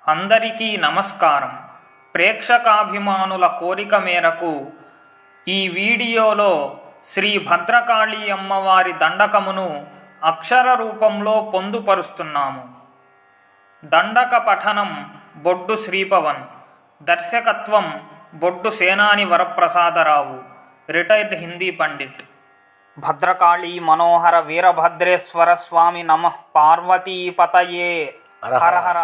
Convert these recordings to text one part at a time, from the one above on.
అందరికీ నమస్కారం. ప్రేక్షకాభిమానుల కోరిక మేరకు ఈ వీడియోలో శ్రీ భద్రకాళి అమ్మవారి దండకమును అక్షర రూపంలో పొందుపరుస్తున్నాము. దండక పఠనం బొడ్డు శ్రీపవన్, దర్శకత్వం బొడ్డు సేనాని వరప్రసాదరావు, రిటైర్డ్ హిందీ పండిట్. భద్రకాళీ మనోహర వీరభద్రేశ్వర స్వామి నమః. పార్వతీపతయే హర హర.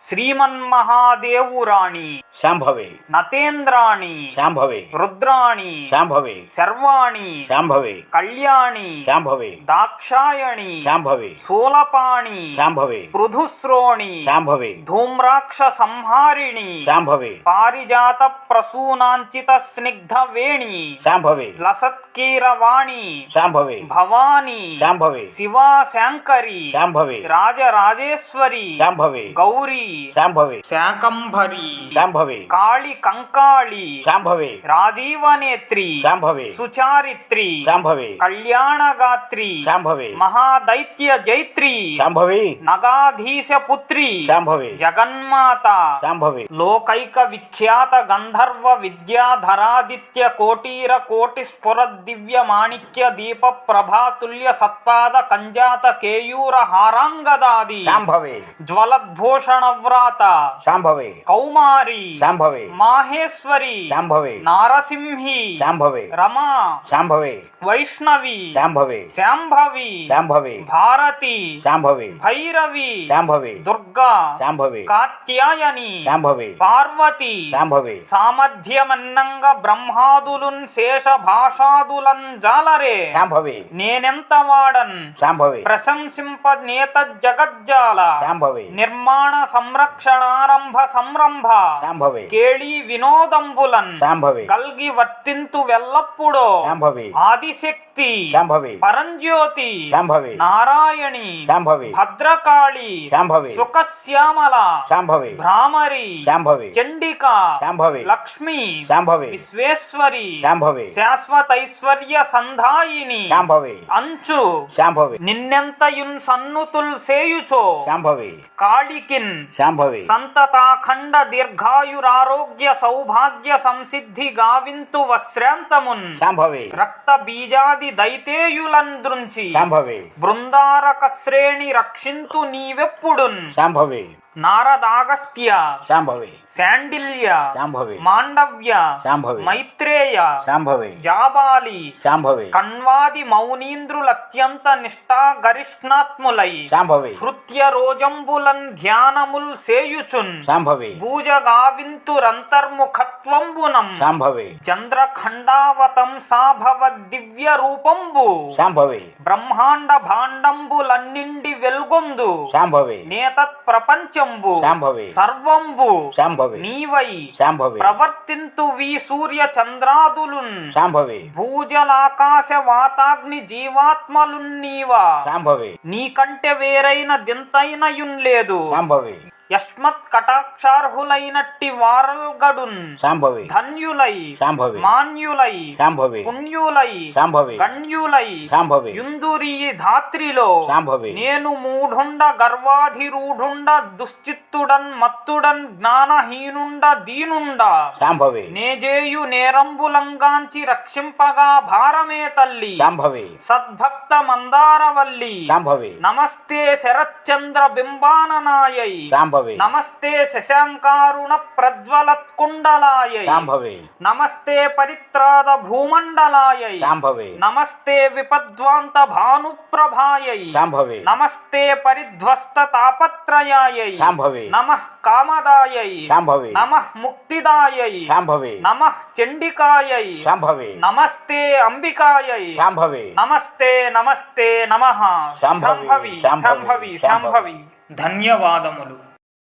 శ్రీమన్మహాదేవురాణి శాంభవే, నతేంద్రాణి శాంభవే, రుద్రాణి శాంభవే, శర్వాణి శాంభవే, కళ్యాణి శాంభవే, దాక్షాయణి శాంభవే, శూలపాణి శాంభవే, పృథుశ్రోణి శాంభవే, ధూమ్రాక్ష సంహారిణి శాంభవే, పారిజాత ప్రసూనాంచిత స్నిగ్ధ వేణి శాంభవే, లసత్కీరవాణి శాంభవే, భవాని శాంభవే, శివా శంకరి శాంభవే, రాజరాజేశ్వరి శాంభవే, గౌరీ శాంభవే, శాకంభరి శాంభవే, కాళి కంకాళి శాంభవే, రాజీవనేత్రి శాంభవే, సుచారిత్రి శాంభవే, కళ్యాణగాత్రి శాంభవే, మహాదైత్య జైత్రి శాంభవే, నగాధీశ పుత్రి శాంభవే, జగన్మాత శాంభవే, లోకైక విఖ్యాత గంధర్వ విద్యాధరాదిత్య కోటీర కోటి స్ఫుర దివ్య మాణిక్య దీప ప్రభాతుల్య సత్పాద కంజాత కేయూర హారాంగదాది శాంభవే, జ్వలద్భూషణ వ్రాత శాంభవే, కౌమారి శాంభవే, మాహేశ్వరి శాంభవే, నారసింహి శాంభవే, రమా శాంభవే, వైష్ణవి శాంభవే, శాంభవి శాంభవే, భారతి శాంభవే, భైరవి శాంభవే, దుర్గా శాంభవే, కాత్యాయని శాంభవే, పార్వతి శాంభవే, సామర్థ్యమన్నంగ బ్రహ్మాదులున్ శేష భాషాదులన్ జాలరే శాంభవే, నేనెంత వాడన్ శాంభవే, ప్రశంసింప నేత జగజ్జాల శాంభవే, నిర్మాణ సంరక్షణారంభ సంరంభ శాంభవే, కేళి వినోదంబులన్ శాంభవే, కల్గి వర్తింతు వెల్లప్పుడో శాంభవే, ఆదిశక్తి శాంభవే, పరంజ్యోతి శాంభవే, నారాయణి శాంభవే, భద్రకాళి శాంభవే, సుఖశ్యామల శాంభవే, భ్రామరి శాంభవే, చండిక శాంభవే, లక్ష్మి శాంభవే, విశ్వేశ్వరి శాంభవే, శాశ్వతైశ్వర్య సంధాయిని శాంభవే, అంచు శాంభవే, నిన్నెంతయున్ సన్నుతుల్ సేయుచో శాంభవే, కాళికిన్ శాంభవే, సంతతాఖండ దీర్ఘాయురారోగ్య సౌభాగ్య సంసిద్ధి గావింతు వశ్రాంతమున్ శాంభవే, రక్త బీజాది దైతేయులన్ దృంచి శాంభవే, బృందారక శ్రేణి రక్షింతు నీవెప్పుడున్ శాంభవే, నారదాగస్త్య శాంభవే, శాండిల్య శాంభవే, మాండవ్య శాంభవే, మైత్రేయ శాంభవే, జాబాలి శాంభవే, కణ్వాది మౌనీంద్రులత్యంత నిష్ఠా గరిష్ణాత్ములై శాంభవే, హృత్య రోజంబులన్ ధ్యానముల్ సేయుచున్ శాంభవే, భూజగావింతురంతర్ముఖత్వంబునం శాంభవే, చంద్రఖండావతం సాభవ దివ్య రూపంబు శాంభవే, బ్రహ్మాండ భాండంబులన్నిండి వెల్గొందు శాంభవే, నేతత్ ప్రపంచంబు శాంభవే, సర్వంబు శాంభవే, నీవై శాంభవే, ప్రవర్తింతు వి సూర్య చంద్రాదులున్ శాంభవే, భూజలాకాశ వాతాగ్ని జీవాత్మలున్నీవా శాంభవే, నీకంటే వేరైన దింతైనయున్ లేదు. శాంభవే, యస్మత్ కటాక్షార్హులైనట్టి వారల్గడున్ శాంభవే, ధన్యులై శాంభవే, మాన్యులై శాంభవే, పుణ్యులై శాంభవే, గణ్యులై శాంభవే, యుందురీ ధాత్రిలో శాంభవే, నేను మూఢుండ గర్వాధిరూఢుండ దుశ్చిత్తుడన్ మత్తుడన్ జ్ఞానహీనుండ దీనుండ శాంభవే, నేజేయు నేరంబులంగాంచి రక్షింపగా భారమే తల్లి శాంభవే, సద్భక్త మందారవల్లి శాంభవే, నమస్తే శరచంద్ర బింబాననాయై శాంభవే, నమస్తే శశాంకారుణ ప్రజ్వలత్కుండలాయై శాంభవే, నమస్తే పరిత్రాద భూమండలాయై శాంభవే, నమస్తే విపద్వాంత భానుప్రభాయై శాంభవే, నమస్తే పరిధ్వస్త తాపత్రయాయై శాంభవే, నమః కామదాయై శాంభవే, నమః ముక్తిదాయై శాంభవే, నమః చండికాయై శాంభవే, నమస్తే అంబికాయై శాంభవే, నమస్తే నమస్తే నమః శాంభవి, శాంభవి శాంభవి శాంభవి. ధన్యవాదములు.